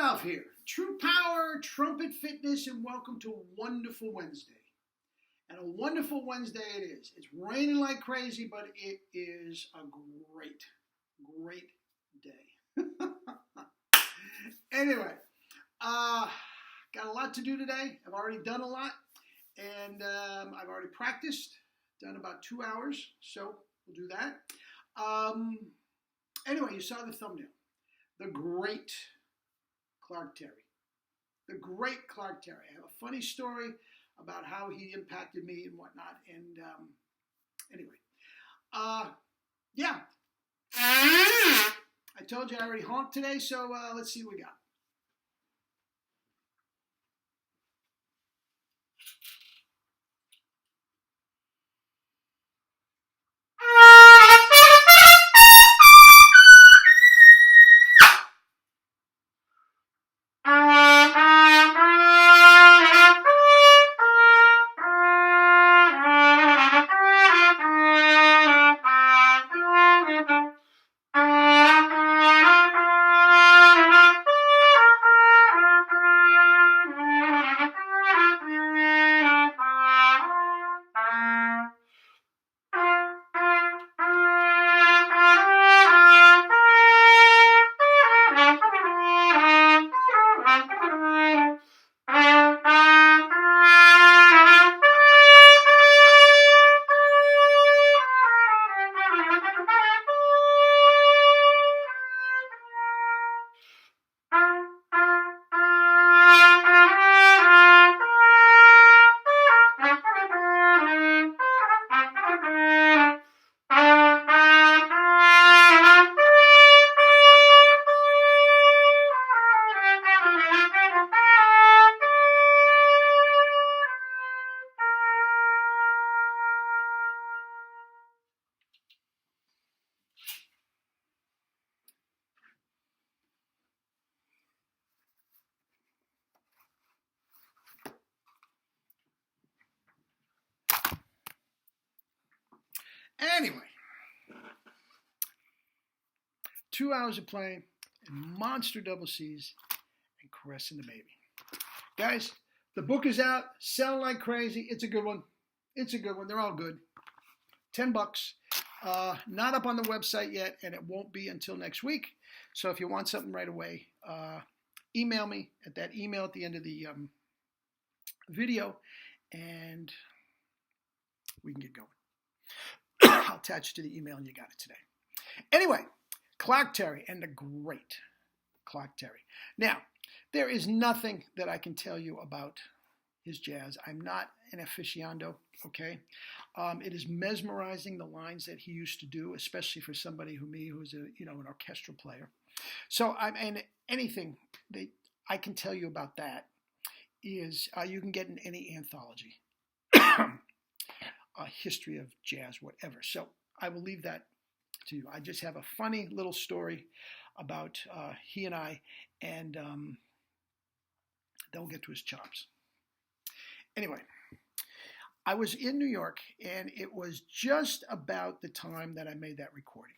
Ralph here. True Power, Trumpet Fitness, and welcome to a wonderful Wednesday. And a wonderful Wednesday it is. It's raining like crazy, but it is a great, great day. Anyway, got a lot to do today. I've already done a lot, and I've already practiced, done about 2 hours, so we'll do that. Anyway, you saw the thumbnail. The great Clark Terry. The great Clark Terry. I have a funny story about how he impacted me and whatnot. And anyway, yeah. I told you I already honked today, so let's see what we got. Anyway, 2 hours of playing and monster double C's and caressing the baby. Guys, the book is out, selling like crazy. It's a good one. It's a good one. They're all good. $10. Not up on the website yet, and it won't be until next week. So if you want something right away, email me at that email at the end of the video, and we can get going. I'll attach it to the email, and you got it today. Anyway, Clark Terry and the great Clark Terry. Now, there is nothing that I can tell you about his jazz. I'm not an aficionado, okay? It is mesmerizing, the lines that he used to do, especially for somebody who's an orchestral player. So, anything that I can tell you about that is you can get in any anthology. A history of jazz, whatever. So I will leave that to you. I just have a funny little story about he and I, and then we'll get to his chops. Anyway, I was in New York, and it was just about the time that I made that recording.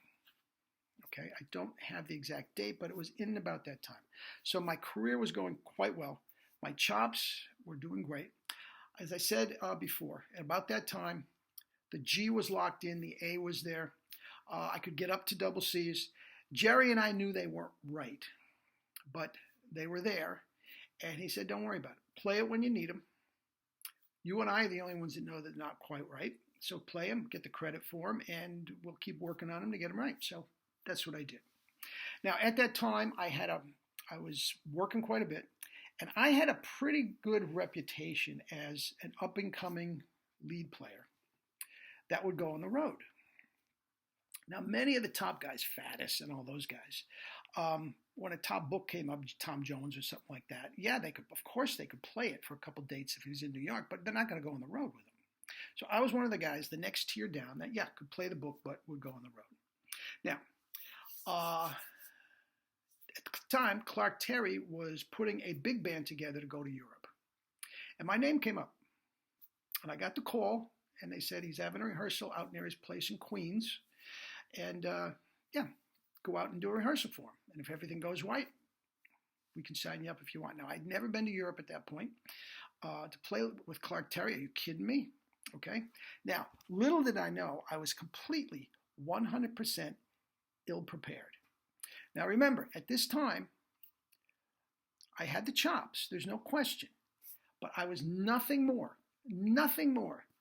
Okay, I don't have the exact date, but it was in about that time. So my career was going quite well. My chops were doing great. As I said before, at about that time, the G was locked in, the A was there. I could get up to double C's. Jerry and I knew they weren't right, but they were there. And he said, don't worry about it. Play it when you need them. You and I are the only ones that know they're not quite right. So play them, get the credit for them, and we'll keep working on them to get them right. So that's what I did. Now, at that time, I was working quite a bit. And I had a pretty good reputation as an up-and-coming lead player that would go on the road. Now, many of the top guys, Faddis and all those guys, when a top book came up, Tom Jones or something like that, yeah, of course they could play it for a couple dates if he was in New York, but they're not going to go on the road with him. So I was one of the guys, the next tier down, that, yeah, could play the book, but would go on the road. Now, at the time, Clark Terry was putting a big band together to go to Europe. And my name came up. And I got the call, and they said he's having a rehearsal out near his place in Queens. And, yeah, go out and do a rehearsal for him. And if everything goes right, We can sign you up if you want. Now, I'd never been to Europe at that point to play with Clark Terry. Are you kidding me? Okay. Now, little did I know, I was completely 100% ill prepared. Now, remember, at this time, I had the chops. There's no question. But I was nothing more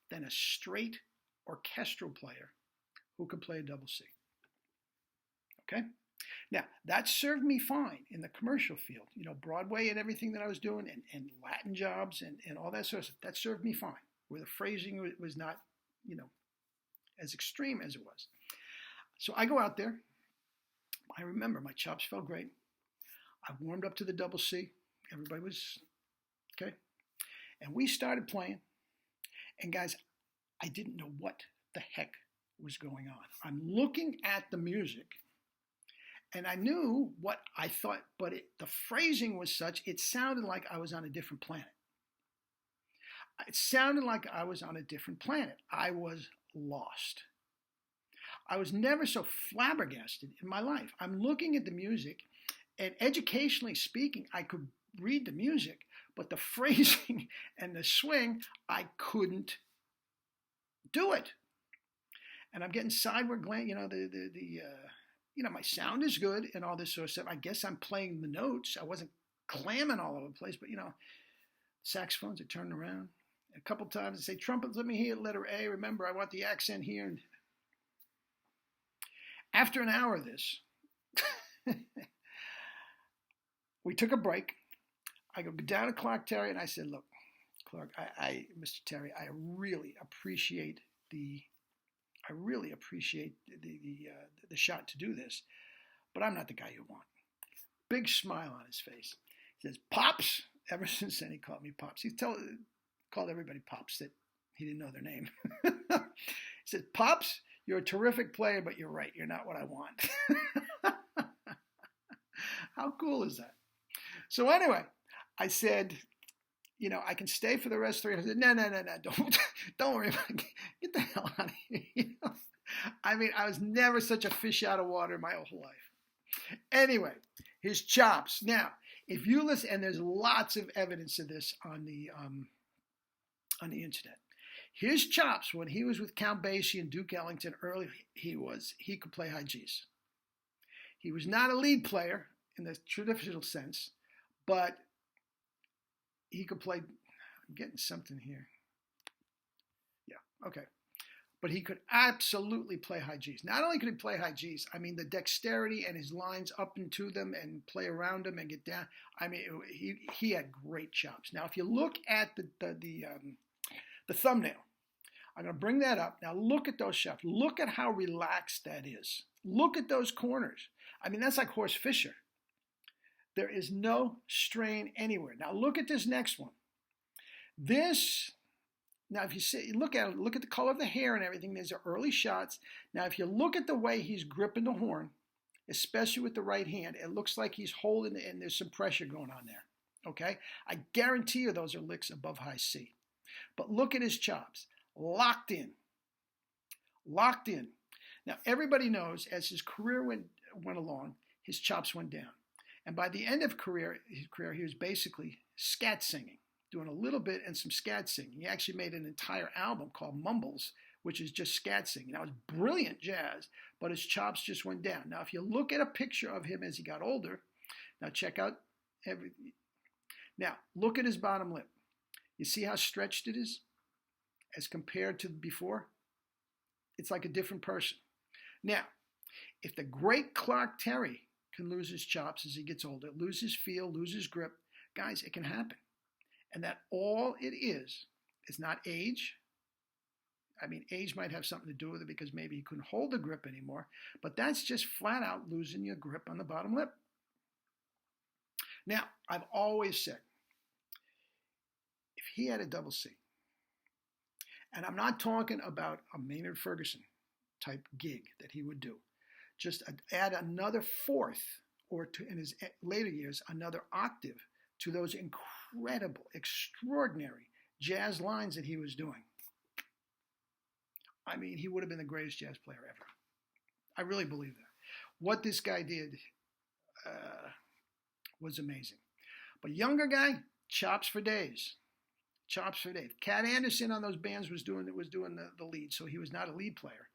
than a straight orchestral player who could play a double C. Okay? Now, that served me fine in the commercial field. Broadway and everything that I was doing and Latin jobs and all that sort of stuff. That served me fine, where the phrasing was not, as extreme as it was. So I go out there. I remember my chops felt great. I warmed up to the double C. Everybody was okay. And we started playing. And guys, I didn't know what the heck was going on. I'm looking at the music. And I knew what I thought, but the phrasing was such, it sounded like I was on a different planet. It sounded like I was on a different planet. I was lost. I was never so flabbergasted in my life. I'm looking at the music, and educationally speaking, I could read the music, but the phrasing and the swing, I couldn't do it. And I'm getting sideward glance, my sound is good and all this sort of stuff. I guess I'm playing the notes. I wasn't clamming all over the place, but saxophones are turning around. A couple times I say, trumpets, let me hear letter A. Remember, I want the accent here. And after an hour of this, we took a break. I go down to Clark Terry and I said, look, Clark, Mr. Terry, I really appreciate the shot to do this, but I'm not the guy you want. Big smile on his face. He says, Pops. Ever since then, he called me Pops. He called everybody Pops that he didn't know their name. He said, Pops, you're a terrific player, but you're right. You're not what I want. How cool is that? So anyway, I said, I can stay for the rest of 3 hours. I said, no, don't worry about it. Get the hell out of here. I mean, I was never such a fish out of water in my whole life. Anyway, his chops. Now, if you listen, and there's lots of evidence of this on the internet. His chops, when he was with Count Basie and Duke Ellington early, he could play high G's. He was not a lead player in the traditional sense, but he could play. I'm getting something here. Yeah, okay. But he could absolutely play high G's. Not only could he play high G's, I mean, the dexterity and his lines up into them and play around them and get down. I mean, he had great chops. Now, if you look at the thumbnail, I'm going to bring that up. Now, look at those chops. Look at how relaxed that is. Look at those corners. I mean, that's like Horst Fischer. There is no strain anywhere. Now, look at this next one. Now, if you look at it, look at the color of the hair and everything. These are early shots. Now, if you look at the way he's gripping the horn, especially with the right hand, it looks like he's holding it and there's some pressure going on there. Okay? I guarantee you those are licks above high C. But look at his chops. Locked in. Locked in. Now, everybody knows as his career went along, his chops went down. And by the end of his career, he was basically scat singing, doing a little bit and some scat singing. He actually made an entire album called Mumbles, which is just scat singing. Now, it's brilliant jazz, but his chops just went down. Now, if you look at a picture of him as he got older, now check out everything. Now, look at his bottom lip. You see how stretched it is as compared to before? It's like a different person. Now, if the great Clark Terry can lose his chops as he gets older, lose his feel, lose his grip, guys, it can happen. And that all it is not age. I mean, age might have something to do with it because maybe he couldn't hold the grip anymore, but that's just flat out losing your grip on the bottom lip. Now, I've always said, if he had a double C, and I'm not talking about a Maynard Ferguson type gig that he would do, just add another fourth, or in his later years, another octave to those incredible, extraordinary jazz lines that he was doing. I mean, he would have been the greatest jazz player ever. I really believe that. What this guy did was amazing. But younger guy, chops for days. Chops for days. Cat Anderson on those bands was doing the lead, so he was not a lead player.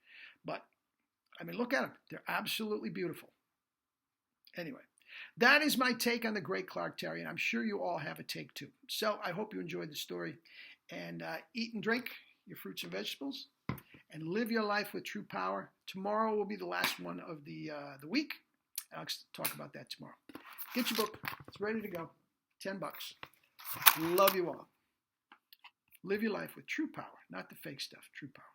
But, I mean, look at them. They're absolutely beautiful. Anyway, that is my take on the great Clark Terry, and I'm sure you all have a take too. So I hope you enjoyed the story. And eat and drink your fruits and vegetables, and live your life with true power. Tomorrow will be the last one of the week. I'll talk about that tomorrow. Get your book. It's ready to go. $10. Love you all. Live your life with true power, not the fake stuff. True power.